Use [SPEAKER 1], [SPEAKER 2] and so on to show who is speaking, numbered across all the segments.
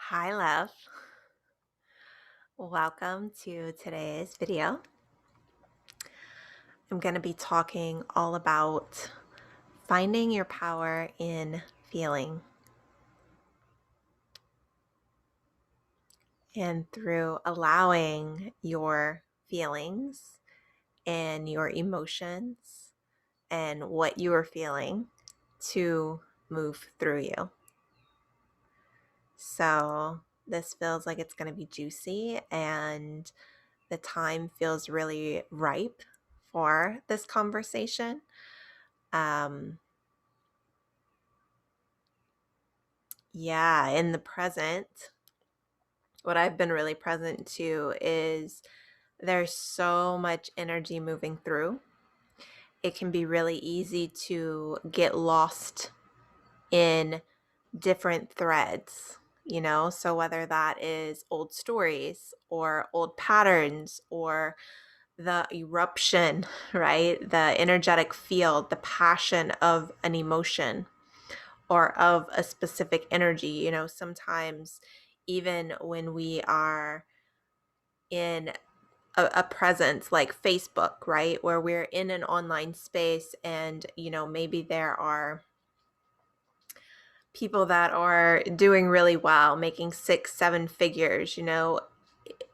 [SPEAKER 1] Hi, love. Welcome to today's video. I'm going to be talking all about finding your power in feeling. And through allowing your feelings and your emotions and what you are feeling to move through you. So, this feels like it's going to be juicy, and the time feels really ripe for this conversation. In the present, what I've been really present to is there's so much energy moving through. It can be really easy to get lost in different threads, so whether that is old stories or old patterns or the eruption, right? The energetic field, the passion of an emotion or of a specific energy. Sometimes even when we are in a presence like Facebook, right, where we're in an online space and, maybe there are people that are doing really well, making 6, 7 figures,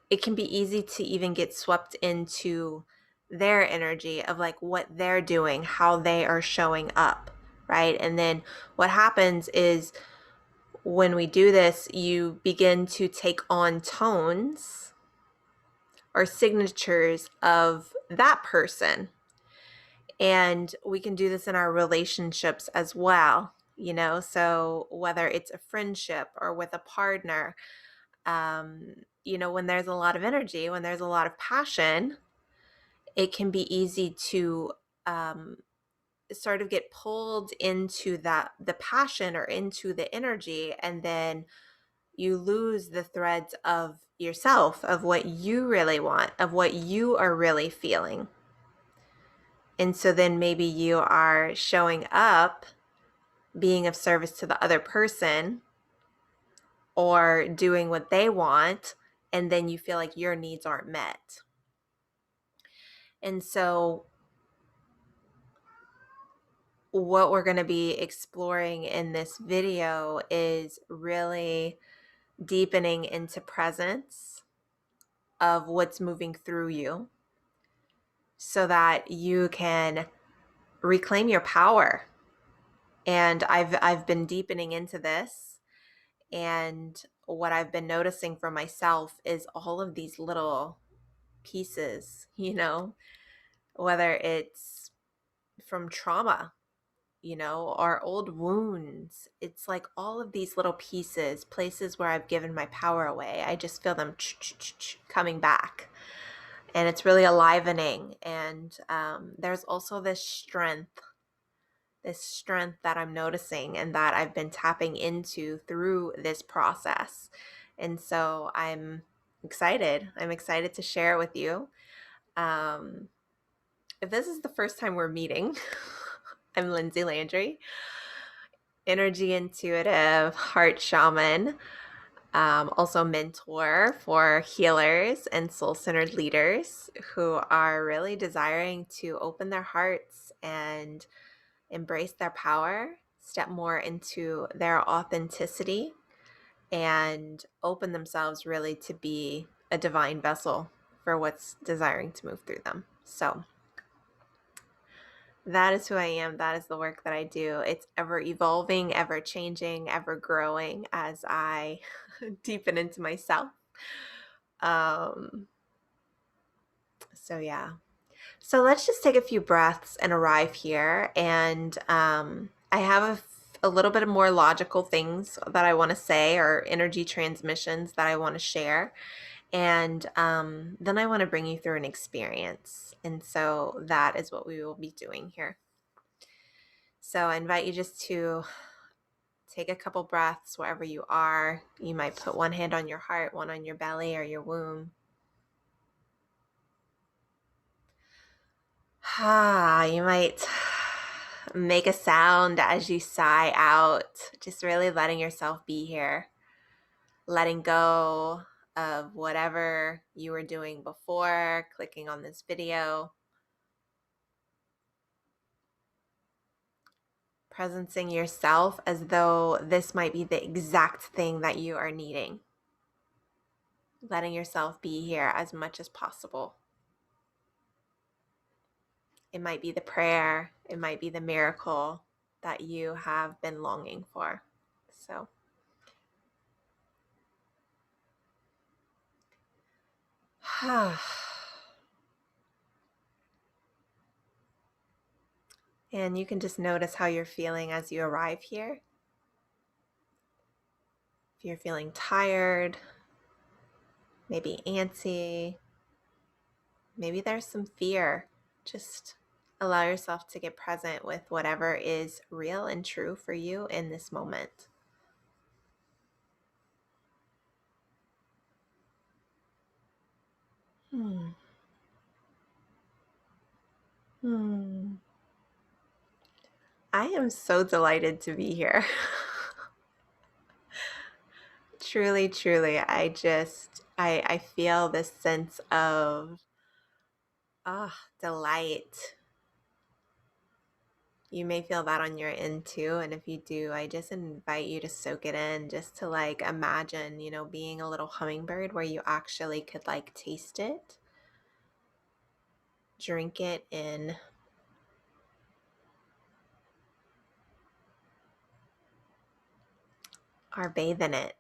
[SPEAKER 1] it can be easy to even get swept into their energy of like what they're doing, how they are showing up, right? And then what happens is when we do this, you begin to take on tones or signatures of that person. And we can do this in our relationships as well, so whether it's a friendship or with a partner, when there's a lot of energy, when there's a lot of passion, it can be easy to sort of get pulled into the passion or into the energy, and then you lose the threads of yourself, of what you really want, of what you are really feeling. And so then maybe you are showing up, being of service to the other person or doing what they want, and then you feel like your needs aren't met. And so what we're going to be exploring in this video is really deepening into presence of what's moving through you so that you can reclaim your power. And I've been deepening into this, and what I've been noticing for myself is all of these little pieces, whether it's from trauma, or old wounds. It's like all of these little pieces, places where I've given my power away. I just feel them coming back. And it's really alivening. And there's also this strength that I'm noticing and that I've been tapping into through this process. And so I'm excited. I'm excited to share it with you. If this is the first time we're meeting, I'm Lindsay Landry, energy intuitive, heart shaman, also mentor for healers and soul-centered leaders who are really desiring to open their hearts and embrace their power, step more into their authenticity, and open themselves really to be a divine vessel for what's desiring to move through them. So that is who I am. That is the work that I do. It's ever evolving, ever changing, ever growing as I deepen into myself. So let's just take a few breaths and arrive here. And I have a little bit of more logical things that I want to say, or energy transmissions that I want to share. And then I want to bring you through an experience. And so that is what we will be doing here. So I invite you just to take a couple breaths wherever you are. You might put one hand on your heart, one on your belly or your womb. You might make a sound as you sigh out, just really letting yourself be here, letting go of whatever you were doing before clicking on this video. Presencing yourself as though this might be the exact thing that you are needing. Letting yourself be here as much as possible. It might be the prayer, it might be the miracle that you have been longing for. So, and you can just notice how you're feeling as you arrive here. If you're feeling tired, maybe antsy, maybe there's some fear. Just allow yourself to get present with whatever is real and true for you in this moment. I am so delighted to be here. Truly, truly. I feel this sense of delight. You may feel that on your end too. And if you do, I just invite you to soak it in, just to like imagine, being a little hummingbird where you actually could like taste it, drink it in. Or bathe in it.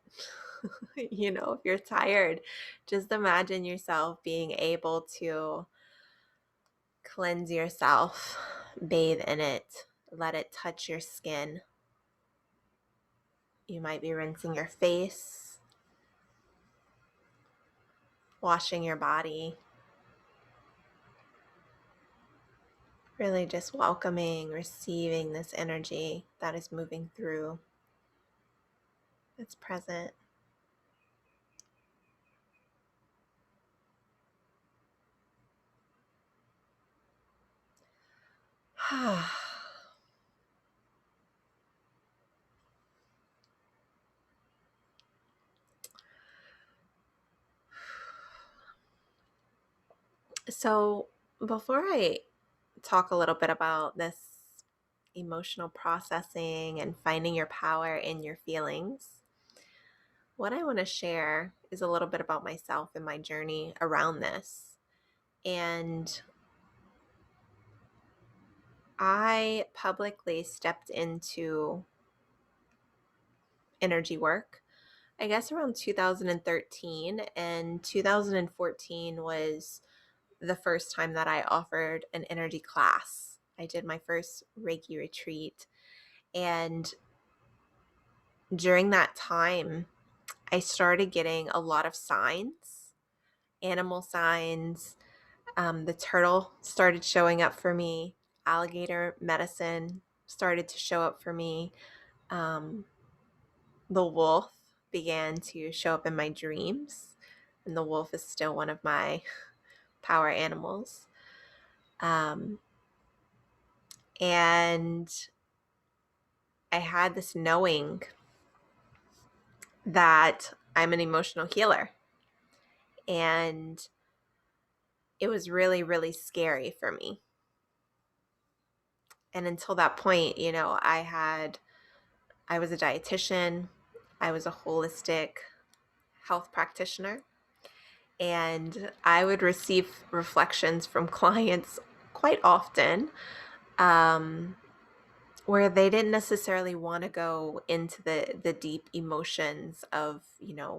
[SPEAKER 1] If you're tired, just imagine yourself being able to cleanse yourself, bathe in it, let it touch your skin. You might be rinsing your face, washing your body, really just welcoming, receiving this energy that is moving through, that's present. So before I talk a little bit about this emotional processing and finding your power in your feelings, what I want to share is a little bit about myself and my journey around this. And I publicly stepped into energy work, I guess around 2013, and 2014 was the first time that I offered an energy class. I did my first Reiki retreat, and during that time, I started getting a lot of signs, animal signs. The turtle started showing up for me. Alligator medicine started to show up for me. The wolf began to show up in my dreams, and the wolf is still one of my power animals. And I had this knowing that I'm an emotional healer. And it was really, really scary for me. And until that point, I was a dietitian, I was a holistic health practitioner, and I would receive reflections from clients quite often where they didn't necessarily want to go into the deep emotions of,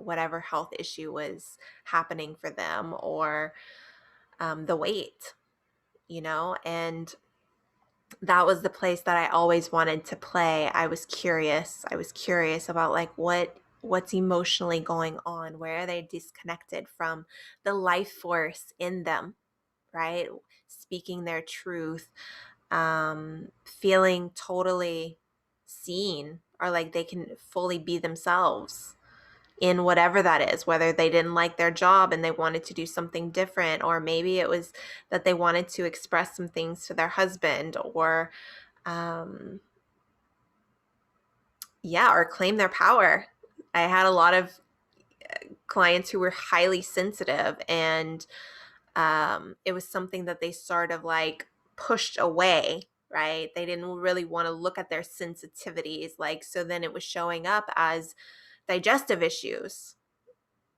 [SPEAKER 1] whatever health issue was happening for them, or the weight, and that was the place that I always wanted to play. I was curious about like what's emotionally going on, where are they disconnected from the life force in them, right? Speaking their truth, feeling totally seen, or like they can fully be themselves in whatever that is, whether they didn't like their job and they wanted to do something different, or maybe it was that they wanted to express some things to their husband, or or claim their power. I had a lot of clients who were highly sensitive, and it was something that they sort of like pushed away, right? They didn't really want to look at their sensitivities. Like, so then it was showing up as digestive issues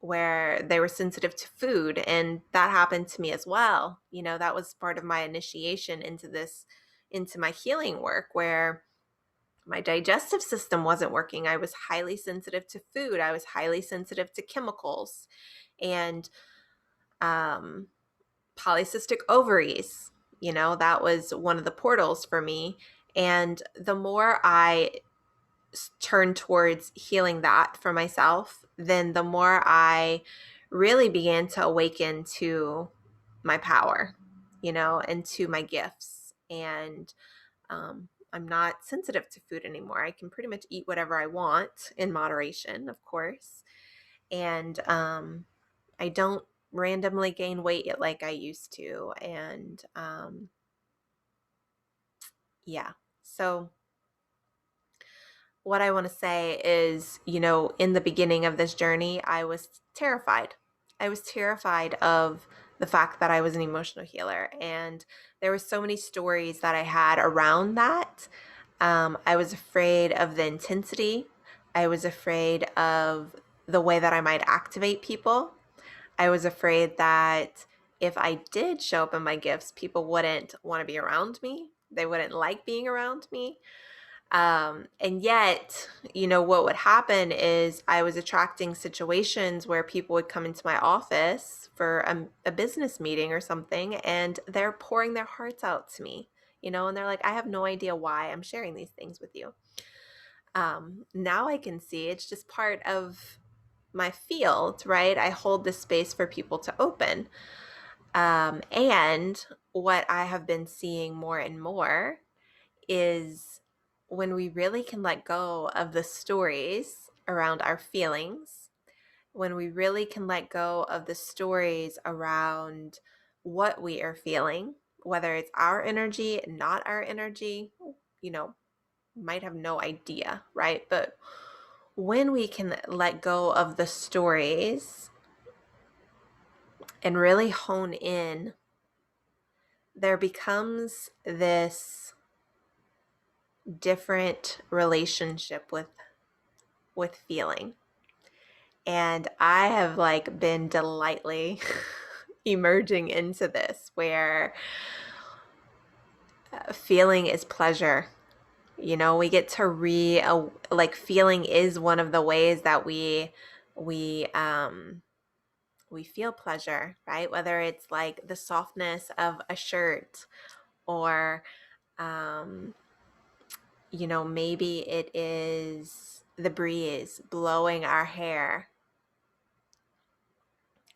[SPEAKER 1] where they were sensitive to food. And that happened to me as well. You know, that was part of my initiation into this, into my healing work, where my digestive system wasn't working. I was highly sensitive to food. I was highly sensitive to chemicals. And um, polycystic ovaries, you know, that was one of the portals for me. And the more I turned towards healing that for myself, then the more I really began to awaken to my power, you know, and to my gifts. And I'm not sensitive to food anymore. I can pretty much eat whatever I want in moderation, of course. And I don't randomly gain weight like I used to. And yeah. So what I want to say is, you know, in the beginning of this journey, I was terrified. I was terrified of the fact that I was an emotional healer. And there were so many stories that I had around that. I was afraid of the intensity. I was afraid of the way that I might activate people. I was afraid that if I did show up in my gifts, people wouldn't want to be around me. They wouldn't like being around me. And yet, you know, what would happen is I was attracting situations where people would come into my office for a business meeting or something, and they're pouring their hearts out to me, you know, and they're like, I have no idea why I'm sharing these things with you. Now I can see it's just part of my field, right? I hold this space for people to open. And what I have been seeing more and more is when we really can let go of the stories around our feelings, when we really can let go of the stories around what we are feeling, whether it's our energy, not our energy, you know, might have no idea, right? But when we can let go of the stories and really hone in, there becomes this different relationship with feeling. And I have like been delightfully emerging into this, where feeling is pleasure. You know, we get to like feeling is one of the ways that we we feel pleasure, right? Whether it's like the softness of a shirt, or um you know, maybe it is the breeze blowing our hair.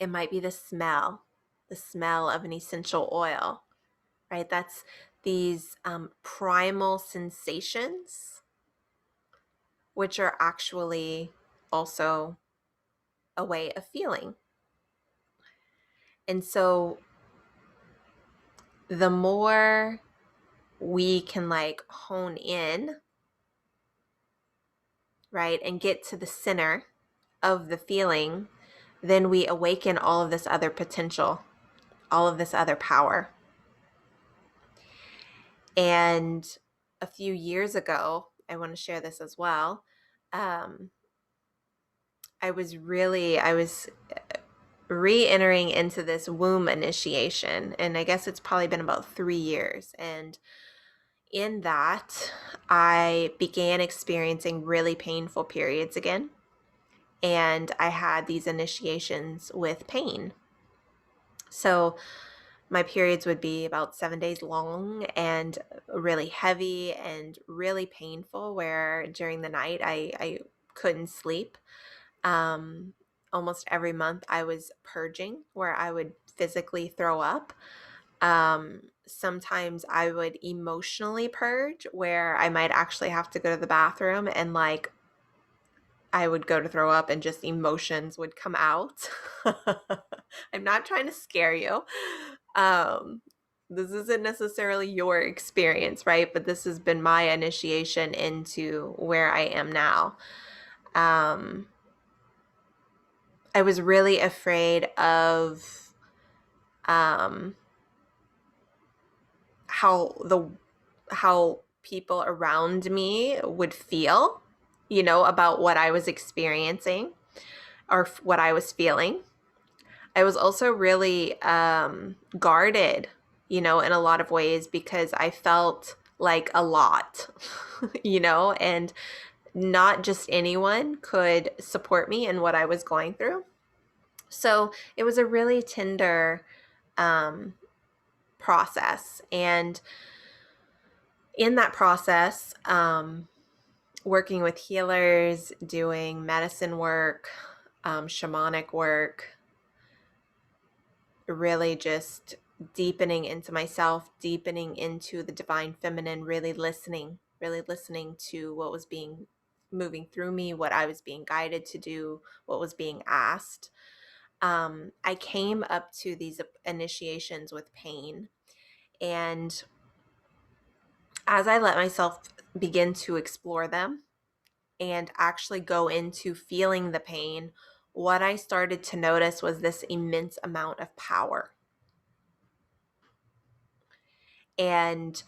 [SPEAKER 1] It might be the smell of an essential oil, right? That's these primal sensations, which are actually also a way of feeling. And so the more we can like hone in, right, and get to the center of the feeling, then we awaken all of this other potential, all of this other power. And a few years ago, I want to share this as well. I was re-entering into this womb initiation, and I guess it's probably been about 3 years. And in that, I began experiencing really painful periods again. And I had these initiations with pain. So my periods would be about 7 days long and really heavy and really painful, where during the night I couldn't sleep. Almost every month I was purging, where I would physically throw up. Sometimes I would emotionally purge, where I might actually have to go to the bathroom, and like I would go to throw up and just emotions would come out. I'm not trying to scare you. This isn't necessarily your experience, right? But this has been my initiation into where I am now. I was really afraid of how people around me would feel, about what I was experiencing or what I was feeling. I was also really guarded, in a lot of ways because I felt like a lot, and not just anyone could support me in what I was going through. So it was a really tender process. And in that process, working with healers, doing medicine work, shamanic work, really just deepening into myself, deepening into the divine feminine, really listening to what was being moving through me, what I was being guided to do, what was being asked. I came up to these initiations with pain. And as I let myself begin to explore them and actually go into feeling the pain, what I started to notice was this immense amount of power. And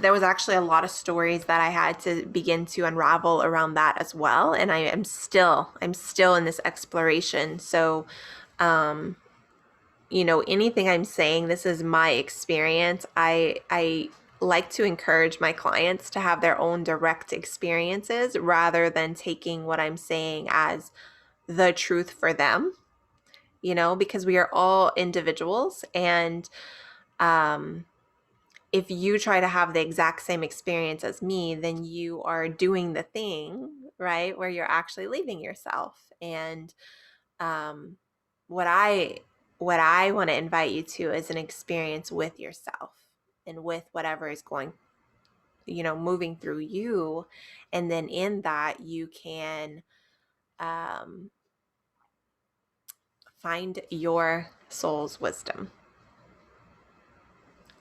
[SPEAKER 1] there was actually a lot of stories that I had to begin to unravel around that as well. And I'm still in this exploration. So, anything I'm saying, this is my experience. I like to encourage my clients to have their own direct experiences rather than taking what I'm saying as the truth for them, because we are all individuals. And if you try to have the exact same experience as me, then you are doing the thing, right, where you're actually leaving yourself. And what I want to invite you to is an experience with yourself and with whatever is going, moving through you. And then in that, you can find your soul's wisdom,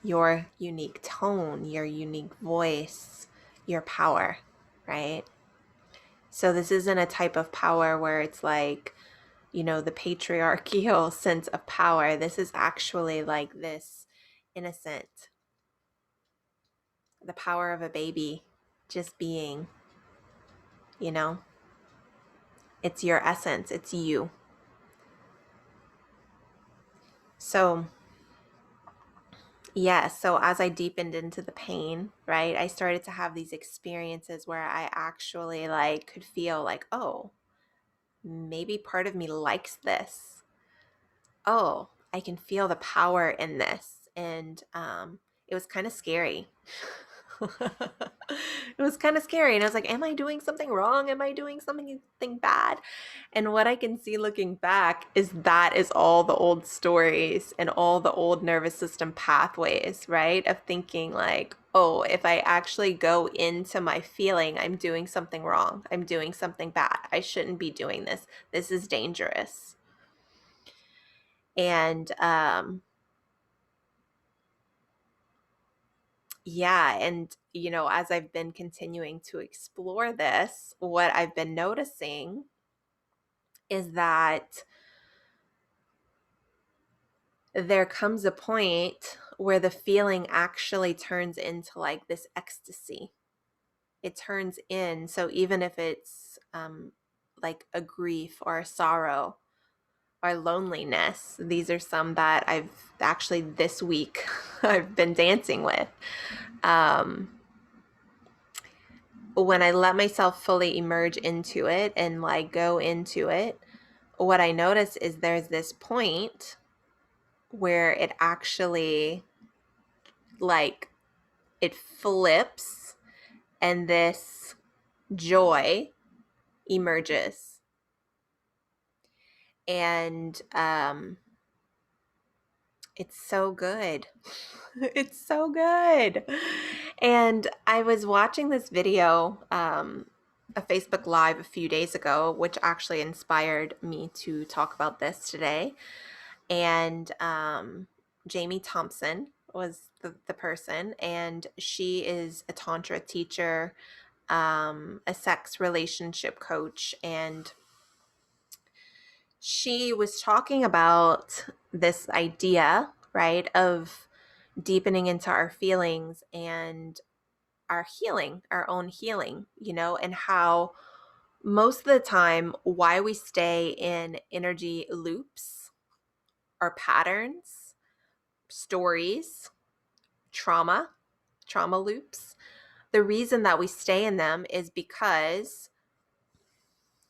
[SPEAKER 1] your unique tone, your unique voice, your power, right? So this isn't a type of power where it's like, the patriarchal sense of power. This is actually like this innocent, the power of a baby just being, it's your essence, it's you. So yes, so as I deepened into the pain, right, I started to have these experiences where I actually like could feel like, oh, maybe part of me likes this. Oh, I can feel the power in this. And it was kind of scary. It was kind of scary. And I was like, am I doing something wrong? Am I doing something bad? And what I can see looking back is that is all the old stories and all the old nervous system pathways, right? Of thinking like, oh, if I actually go into my feeling, I'm doing something wrong. I'm doing something bad. I shouldn't be doing this. This is dangerous. And yeah, and as I've been continuing to explore this, what I've been noticing is that there comes a point where the feeling actually turns into like this ecstasy. It turns in. So even if it's like a grief or a sorrow or loneliness, these are some that I've actually this week I've been dancing with. When I let myself fully emerge into it and like go into it, what I notice is there's this point where it actually like it flips and this joy emerges. And it's so good. It's so good. And I was watching this video, a Facebook Live a few days ago, which actually inspired me to talk about this today. And Jamie Thompson was the person, and she is a Tantra teacher, a sex relationship coach, and she was talking about this idea, right, of deepening into our feelings and our healing, our own healing, and how most of the time why we stay in energy loops or patterns, stories, trauma loops. The reason that we stay in them is because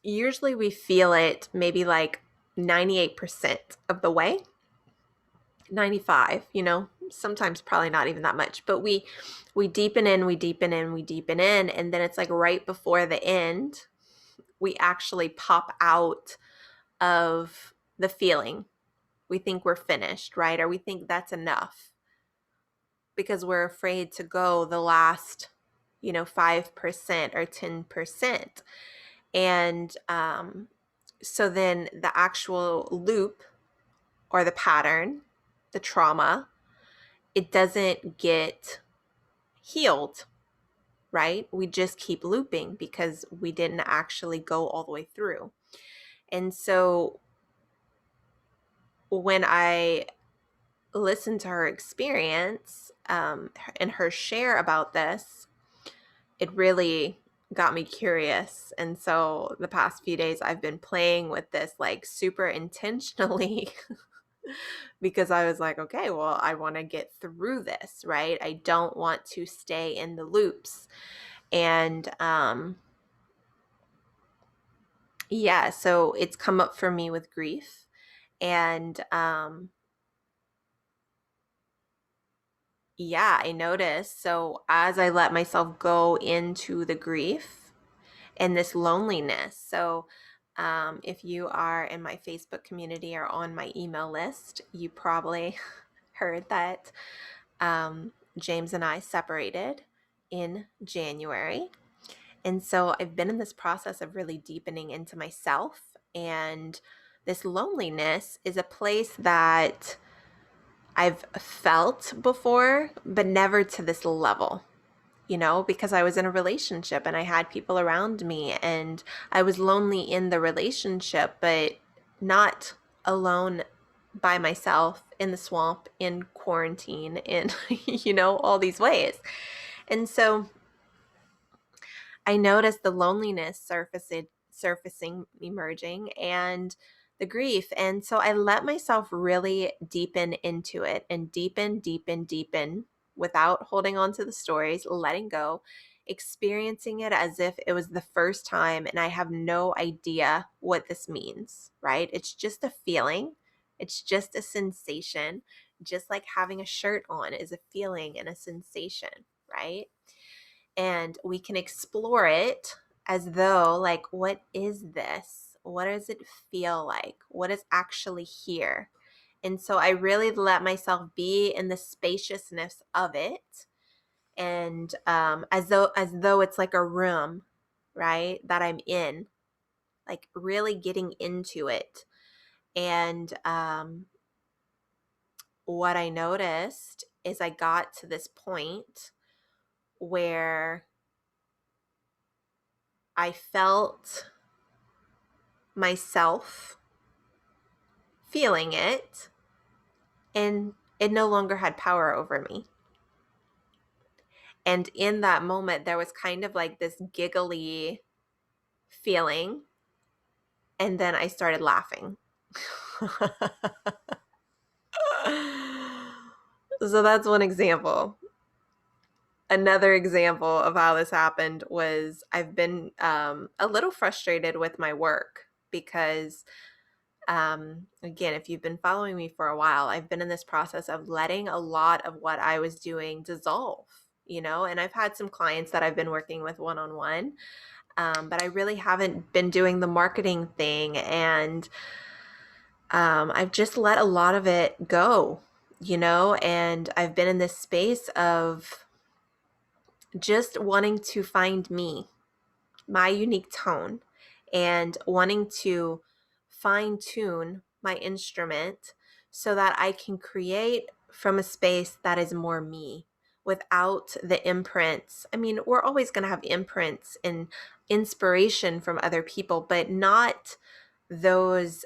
[SPEAKER 1] usually we feel it maybe like 98% of the way, 95, sometimes probably not even that much, but we deepen in, we deepen in, we deepen in, and then it's like right before the end, we actually pop out of the feeling. We think we're finished, right? Or we think that's enough because we're afraid to go the last, 5% or 10%. And so then the actual loop or the pattern, the trauma, it doesn't get healed, right? We just keep looping because we didn't actually go all the way through. And so when I listened to her experience and her share about this, it really got me curious. And so the past few days I've been playing with this like super intentionally because I was like, okay, well, I want to get through this, right? I don't want to stay in the loops. And yeah, so it's come up for me with grief. And yeah, I noticed. So as I let myself go into the grief and this loneliness. So if you are in my Facebook community or on my email list, you probably heard that James and I separated in January. And so I've been in this process of really deepening into myself. And this loneliness is a place that I've felt before, but never to this level, because I was in a relationship and I had people around me and I was lonely in the relationship, but not alone by myself in the swamp, in quarantine, in, all these ways. And so I noticed the loneliness surfacing, emerging, and the grief. And so I let myself really deepen into it and deepen without holding on to the stories, letting go, experiencing it as if it was the first time. And I have no idea what this means, right? It's just a feeling. It's just a sensation, just like having a shirt on is a feeling and a sensation, right? And we can explore it as though, like, what is this? What does it feel like? What is actually here? And so I really let myself be in the spaciousness of it, and as though it's like a room, right, that I'm in, like really getting into it. And what I noticed is I got to this point where I felt myself feeling it, and it no longer had power over me. And in that moment, there was kind of like this giggly feeling, and then I started laughing. So that's one example. Another example of how this happened was I've been a little frustrated with my work because again, if you've been following me for a while, I've been in this process of letting a lot of what I was doing dissolve, and I've had some clients that I've been working with one-on-one, but I really haven't been doing the marketing thing. And I've just let a lot of it go, and I've been in this space of just wanting to find me, my unique tone, and wanting to fine tune my instrument so that I can create from a space that is more me without the imprints. I mean, we're always going to have imprints and inspiration from other people, but not those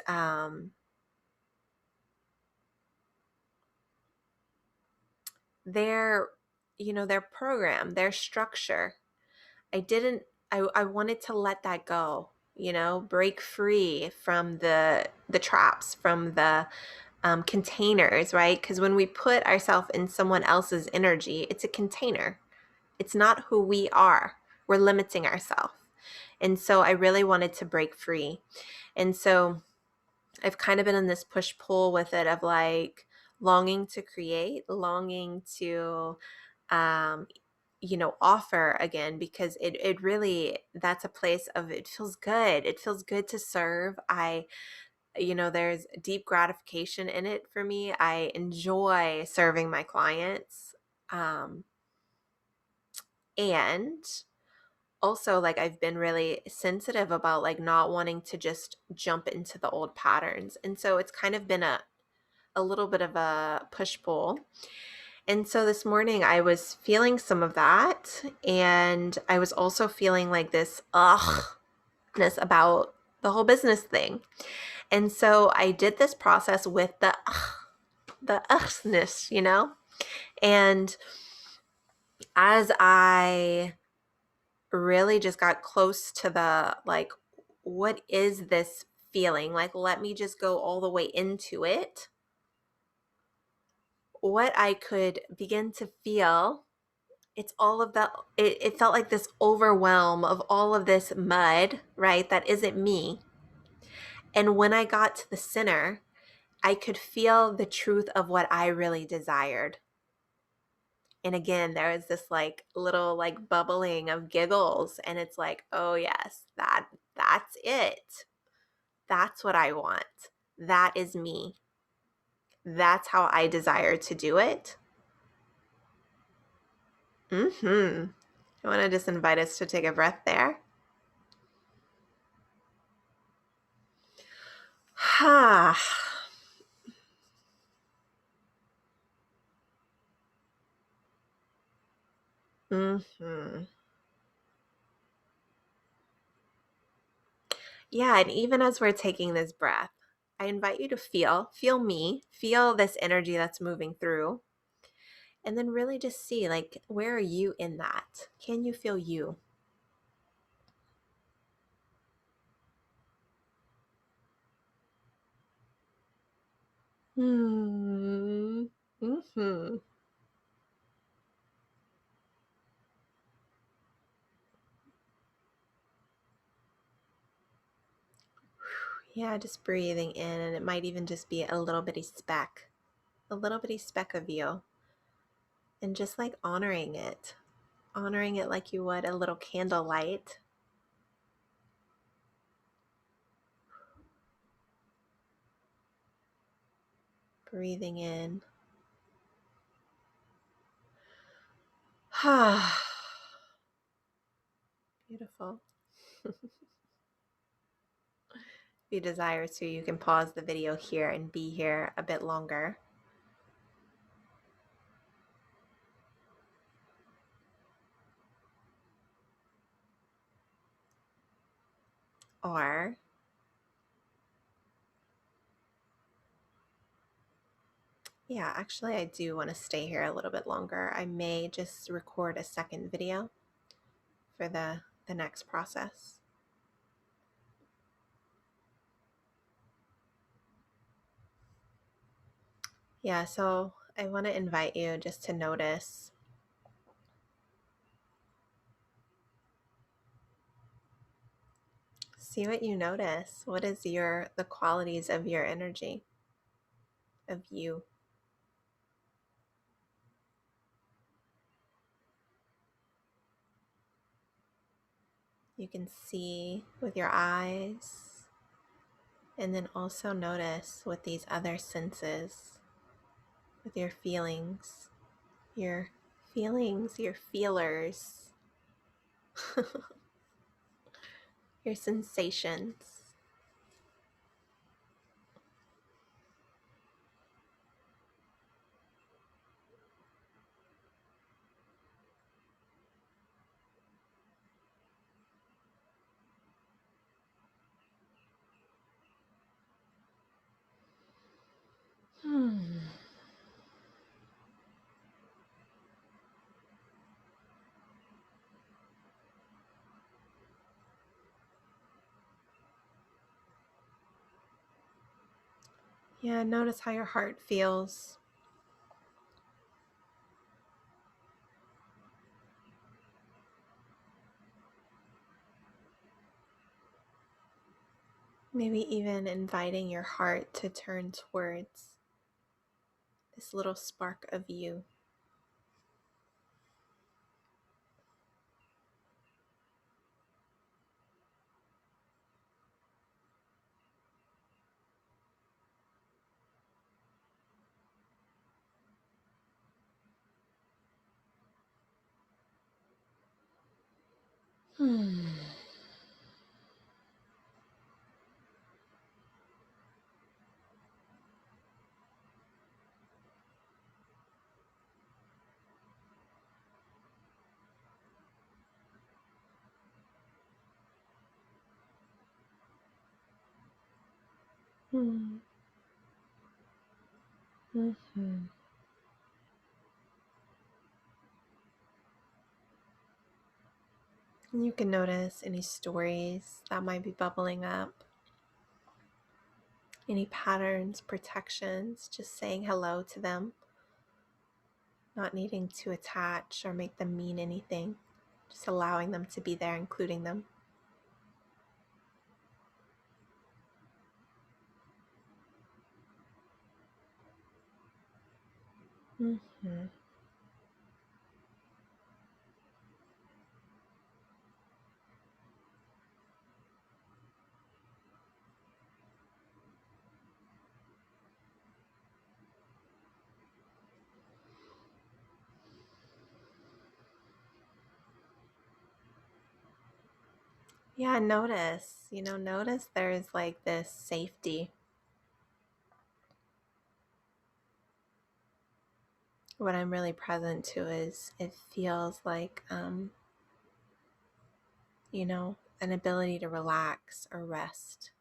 [SPEAKER 1] their their program, their structure. I wanted to let that go, break free from the traps, from the containers, right? Because when we put ourselves in someone else's energy, it's a container. It's not who we are. We're limiting ourselves. And so I really wanted to break free. And so I've kind of been in this push-pull with it of like longing to create, longing to offer again, because it really, that's a place of, it feels good. It feels good to serve. There's deep gratification in it for me. I enjoy serving my clients. And also, like, I've been really sensitive about like not wanting to just jump into the old patterns. And so it's kind of been a little bit of a push-pull. And so this morning I was feeling some of that. And I was also feeling like this ughness about the whole business thing. And so I did this process with the ughness, And as I really just got close to the like, what is this feeling? Like, let me just go all the way into it. What I could begin to feel, it's all of that. It felt like this overwhelm of all of this mud, right? That isn't me. And when I got to the center, I could feel the truth of what I really desired. And again, there was this like little like bubbling of giggles. And it's like, oh yes, that's it. That's what I want. That is me. That's how I desire to do it. I want to just invite us to take a breath there. Ha. Yeah, and even as we're taking this breath, I invite you to feel me, feel this energy that's moving through, and then really just see, like, where are you in that? Can you feel you? Hmm. Mm-hmm. Yeah, just breathing in, and it might even just be a little bitty speck of you, and just like honoring it like you would a little candlelight. Breathing in. Ah, beautiful. If you desire to, you can pause the video here and be here a bit longer. Or yeah, actually I do want to stay here a little bit longer. I may just record a second video for the next process. Yeah, so I want to invite you just to notice. See what you notice. What is the qualities of your energy, of you? You can see with your eyes, and then also notice with these other senses, with your feelings, your your feelers, your sensations. Yeah, notice how your heart feels. Maybe even inviting your heart to turn towards this little spark of you. Hmm. Hmm. Mhm. And you can notice any stories that might be bubbling up, any patterns, protections, just saying hello to them, not needing to attach or make them mean anything, just allowing them to be there, including them. Mhm. Yeah, notice there's like this safety. What I'm really present to is it feels like, an ability to relax or rest.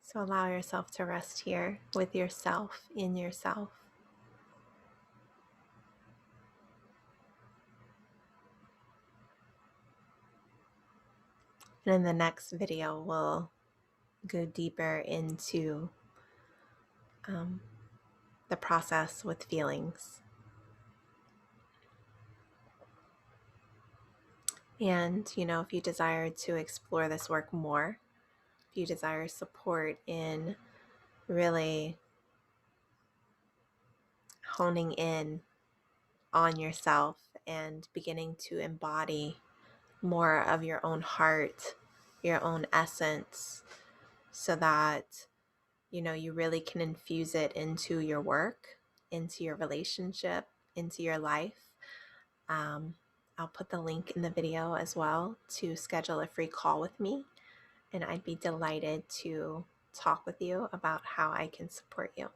[SPEAKER 1] So allow yourself to rest here with yourself, in yourself. And in the next video, we'll go deeper into the process with feelings. And, if you desire to explore this work more, if you desire support in really honing in on yourself and beginning to embody more of your own heart, your own essence, so that you really can infuse it into your work, into your relationship, into your life. I'll put the link in the video as well to schedule a free call with me, and I'd be delighted to talk with you about how I can support you.